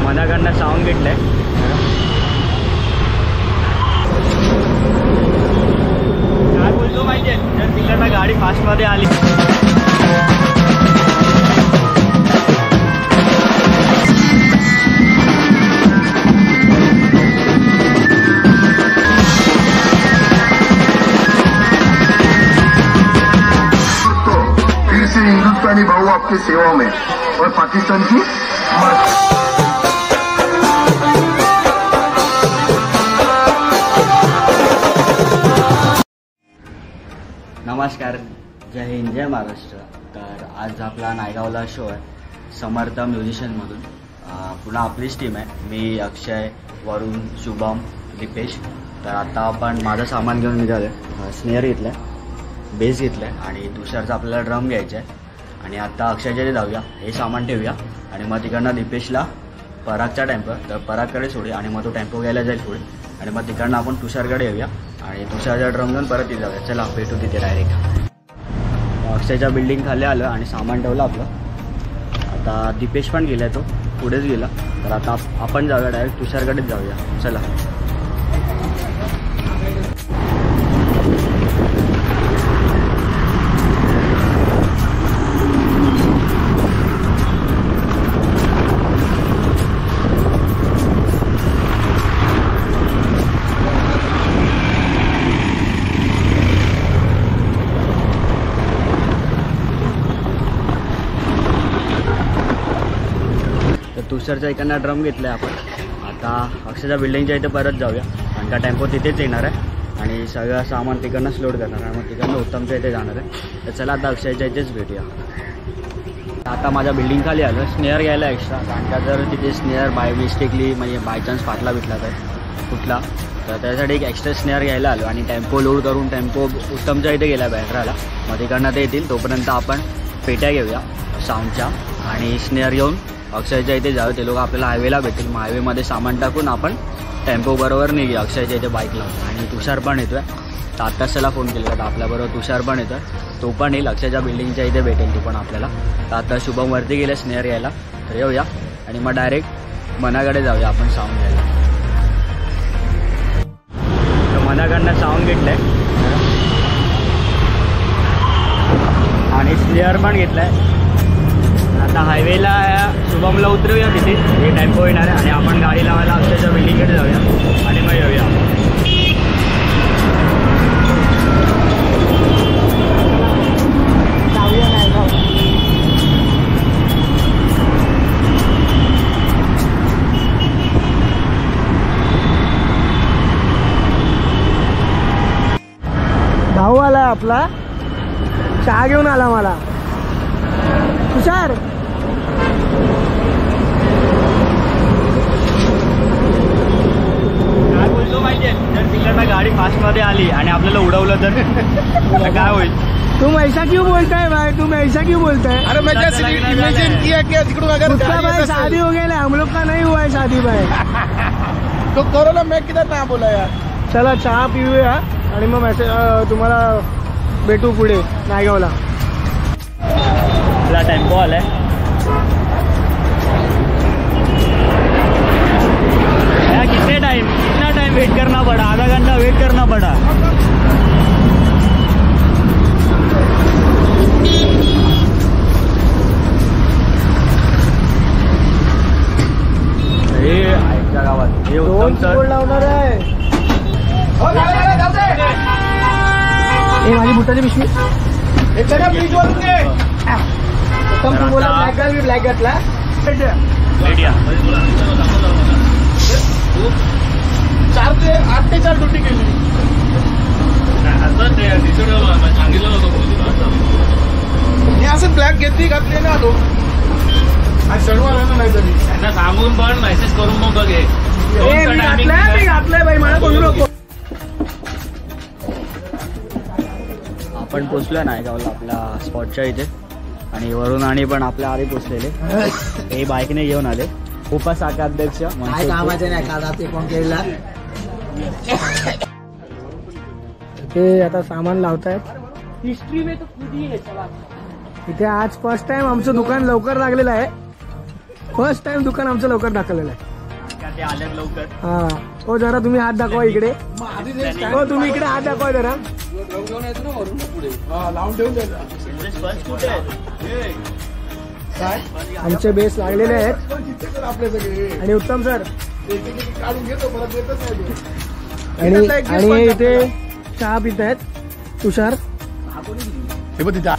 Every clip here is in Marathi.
मनाकडनं साऊंड घेतलंय. काय बोलतो माहितीये, जर तिकडनं गाडी फास्टमध्ये आली हिंदुस्तानी भाऊ आपकी सेवा में और पाकिस्तान की नमस्कार, जय हिंद, जय महाराष्ट्र. तर आज आपला नायगावला शो आहे समर्थ म्युझिशियनमधून. पुन्हा आपलीच टीम आहे. मी, अक्षय, वरुण, शुभम, दीपेश. तर आता आपण माझं सामान घेऊन निघालो आहे. स्नेअर घेतलं आहे, बेस घेतलं आहे आणि दुसऱ्याचा आपल्याला ड्रम घ्यायचा आहे. आणि आता अक्षयच्या ते जाऊया, हे सामान ठेवूया आणि मग तिकडनं दीपेशला परागचा टेम्पो, तर परागकडे सोडूया आणि मग तो टेम्पो घ्यायला जाईल पुढे. आणि मग तिकडनं आपण तुषारकडे येऊया आणि तुषारचा ड्रम घेऊन परत तिथे जाऊया. चला भेटू तिथे डायरेक्ट. अक्षयच्या बिल्डिंग खाली आलं आणि सामान ठेवलं आपलं. आता दीपेश पण गेला, तो पुढेच गेला. तर आता आपण जाऊया डायरेक्ट तुषारकडेच जाऊया. चला. तुषारच्या इकडनं ड्रम घेतला आहे आपण. आता अक्षयच्या बिल्डिंगच्या इथे परत जाऊया आणि का टेम्पो तिथेच येणार आहे आणि सगळं सामान तिकडनंच लोड करणार आहे. मग तिकडनं उत्तमच्या इथे जाणार आहे. तर चला आता अक्षयच्या इथेच भेटूया. आता माझ्या बिल्डिंग खाली आलं स्नेअर घ्यायला एक्स्ट्रा, कारण का जर तिथे स्नेअर बाय मिस्टेकली म्हणजे बायचान्स फाटला भेटला तर कुठला, तर त्यासाठी एक एक्स्ट्रा स्नेअर घ्यायला आलो आणि टेम्पो लोड करून टेम्पो उत्तमच्या इथे गेला बँड्राला. मग तिकडनं ते येतील, तोपर्यंत आपण पेट्या घेऊया साऊंडच्या आणि स्नेअर घेऊन अक्षयच्या इथे जाऊ. ते लोक आपल्याला हायवेला भेटेल. मग हायवेमध्ये सामान टाकून आपण टेम्पो बरोबर निघूया अक्षयच्या इथे बाईक लावून. आणि तुषार पण येतोय. तर आत्ताच त्याला फोन केला होता, आपल्याबरोबर तुषार पण येतोय. तो पण येईल, अक्षयच्या बिल्डिंगच्या इथे भेटेल तो पण आपल्याला. तर आता शुभम वरती गेले स्नेअर यायला, तर येऊया आणि मग डायरेक्ट मनाकडे जाऊया आपण साऊंड घ्यायला. तर मनाकडनं साऊंड घेतलंय आणि स्नेअर पण घेतलाय. आता हायवेला शुभमला उतरूया, तिथे हे टेम्पो येणार आहे आणि आपण गाडी लावायला अक्षयच्या बिल्डिंगकडे जाऊया आणि मग येऊया. भाऊ आला आपला, चहा घेऊन आला मला. तुषार काय बोलतो माहितीये, जर तिकडनं गाडी फास्टमध्ये आली आणि आपल्याला उडवलं तर काय होईल? तुम ऐसा क्यों बोलता है भाई, तुम ऐसा क्यों बोलता है? अरे मैं जैसे इमेजिन किया कि अगर भाई शादी हो गया, हम लोग का नहीं हुआ है शादी भाई. तो करो ना, मैं किधर ना बोला यार. चला चहा पिऊया आणि मग मेसेज तुम्हाला भेटू पुढे नायगावला. आपला टेम्पो आलाय. कितना टाइम वेट करना पड़ा? आधा घंटा वेट करना पड़ा. हे आईच्या गावात हे उत्तम सर लावणार आहे. माझी बुटाची पिशवी उत्तम बोला. ब्लॅक घातला. चार ते 8 ते 4 ड्युटी केली. सांगितलं मी असं ब्लॅक घेतली घातली ना तो शनिवार आहे ना, नाही तरी त्यांना सांगून पण मेसेज करून मग बघे. मी घातलंय बाई, मला बोलू नको. आपण पोचलो नायगावला आपल्या स्पॉटच्या इथे आणि वरून आणि पण आपल्या आधी पोचलेले. हे बाईकने घेऊन आले. उपशाखाध्यक्ष कामाचे नाही का ते कोण केला. ते आता सामान लावतायत. हिस्ट्री में तो खुद ही है. इथे आज फर्स्ट टाइम आमचं दुकान लवकर लागलेलं आहे. फर्स्ट टाइम दुकान आमचं लवकर दाखवलेलं आहे. का ते आल्यात लवकर. हा हो जरा तुम्ही हात दाखवा इकडे. हो तुम्ही इकडे हात दाखवा जरा. लावून ठेवून द्यायचा. स्पंज कुठे आहे? काय आमचे बेस लागलेले आहेत किती तर आपले सगळे आणि उत्तम सर एक एक काढून घेतो परत येतच नाही ते. आणि इथे चहा पित आहेत तुषार. हे बघ तिथे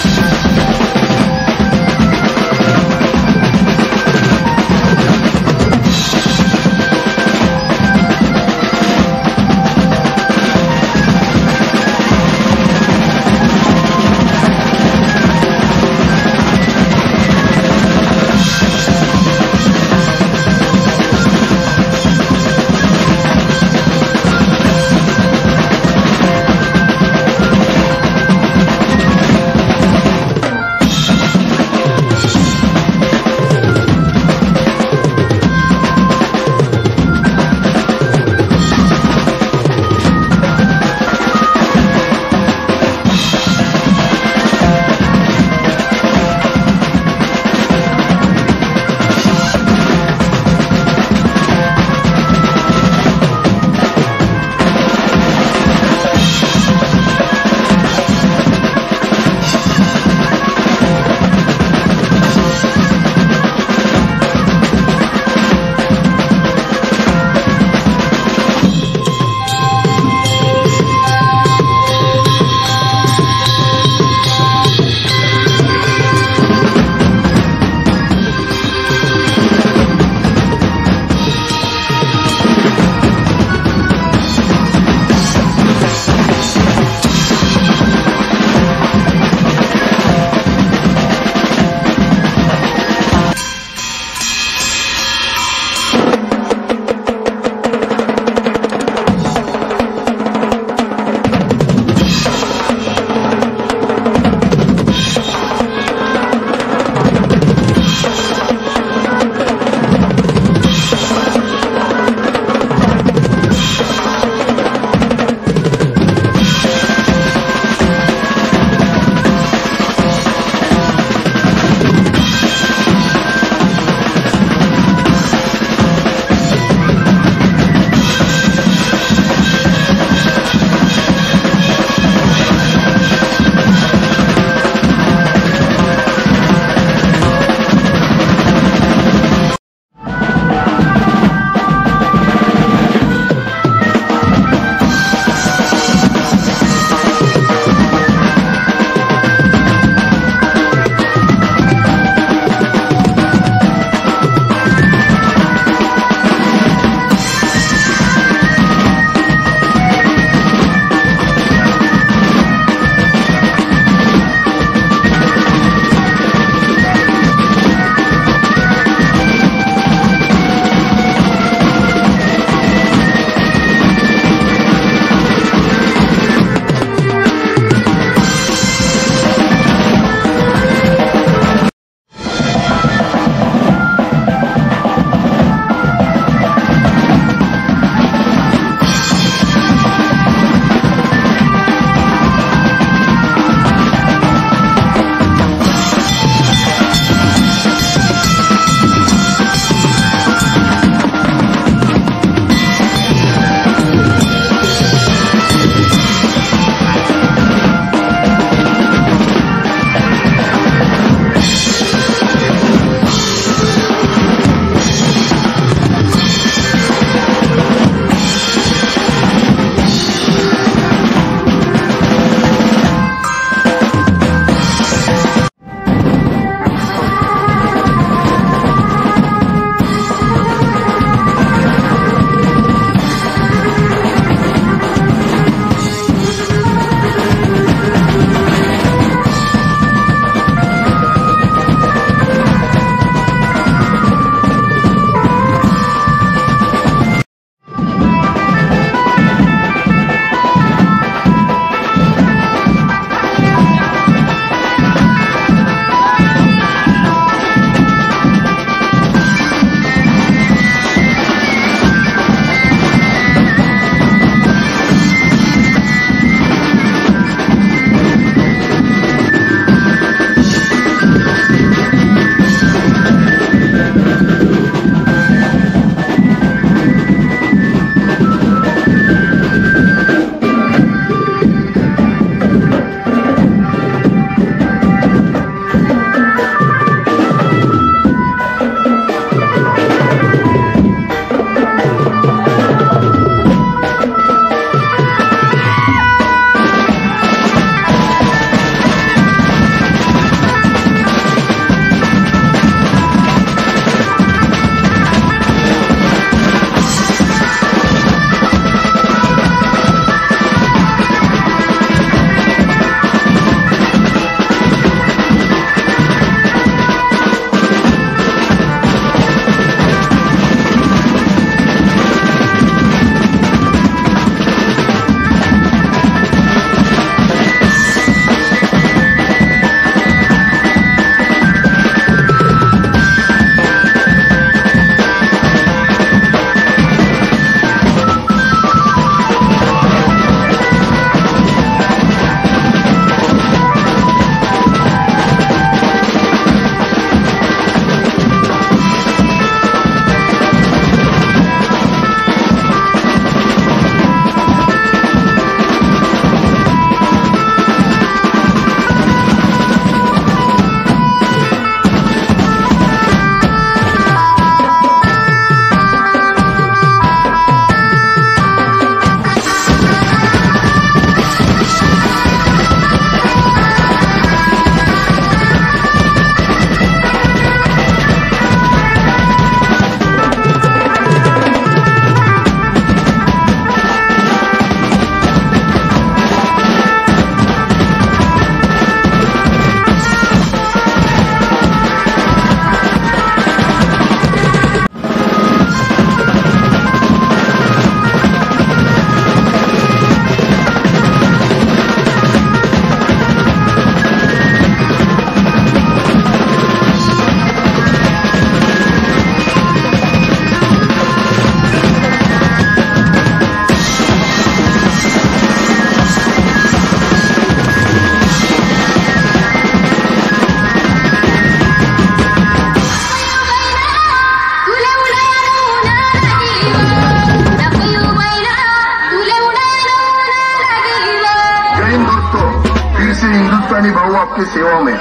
आपकी सेवा में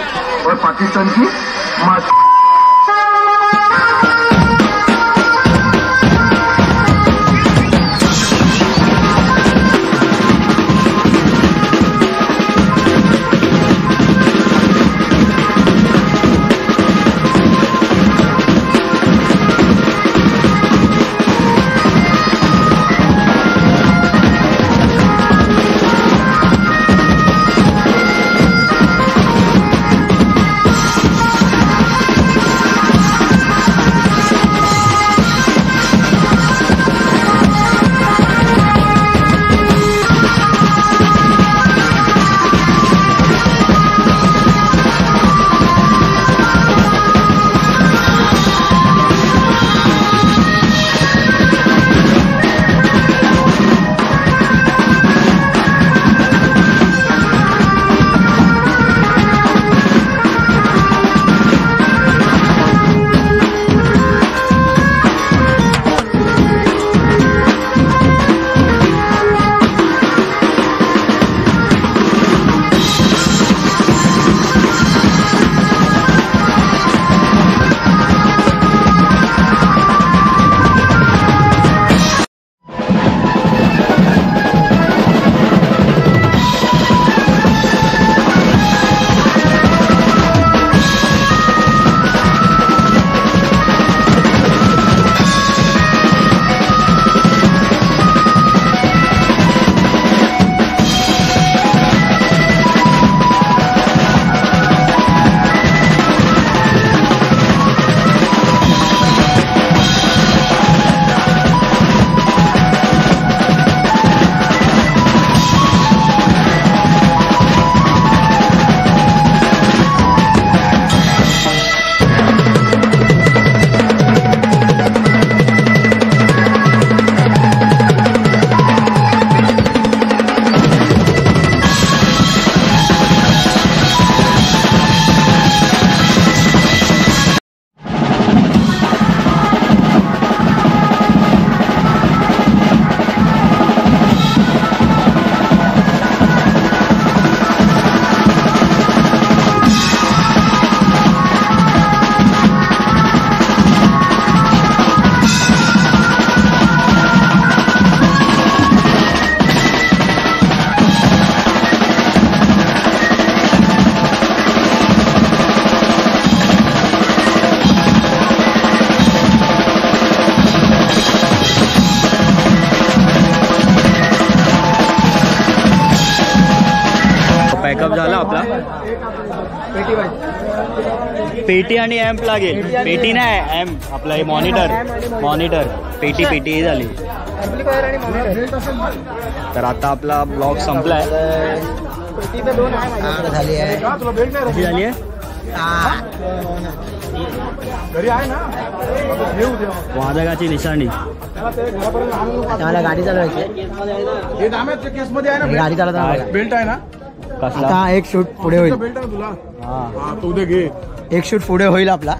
और पाकिस्तान की माँ पॅकअप झाला आपला. पेटी आणि एम्प लागेल. पेटी नाही एम्प आपला हे मॉनिटर पेटी झाली. तर आता आपला ब्लॉग संपलाय. झाली आहे कशी झाली आहे वादकाची निशाणी. मला गाडी चालवायची. गाडी चालवताना बेल्ट आहे ना कसला. आता एक शूट पुढे होईल. बेल्ट आहे ना तुला. हा तू दे घे. एक शूट पुढे होईल आपला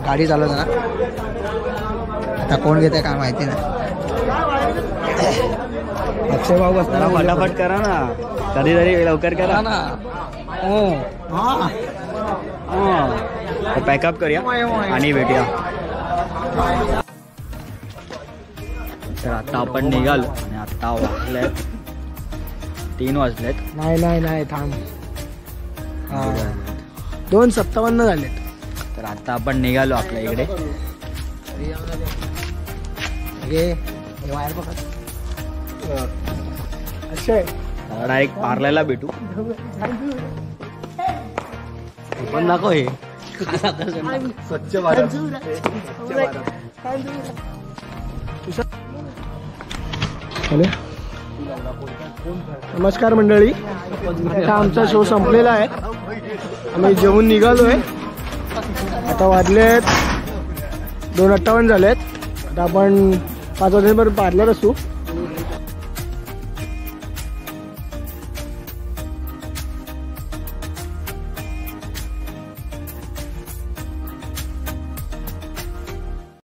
गाडी चालवताना. आता कोण घेते काय माहिती नाही. अक्षय भाऊ जरा बसताना फटाफट करा ना. कधीतरी लवकर करा ना. पॅकअप करूया आणि भेटूया. तर आता आपण निघालो आणि आता वाजलेत 3 वाजलेत. नाही थांब. 2:57 झालेत. तर आता आपण निघालो आपल्या इकडे. अक्षय डायरेक्ट पार्ल्याला भेटू. पण दाखव हे स्वच्छ भारत. हॅलो नमस्कार मंडळी. आता आमचा शो संपलेला आहे. आम्ही जेवून निघालोय. आता वाजलेत 2:58 झालेत. आता आपण 5 वाजेपर्यंत पार्लर असू.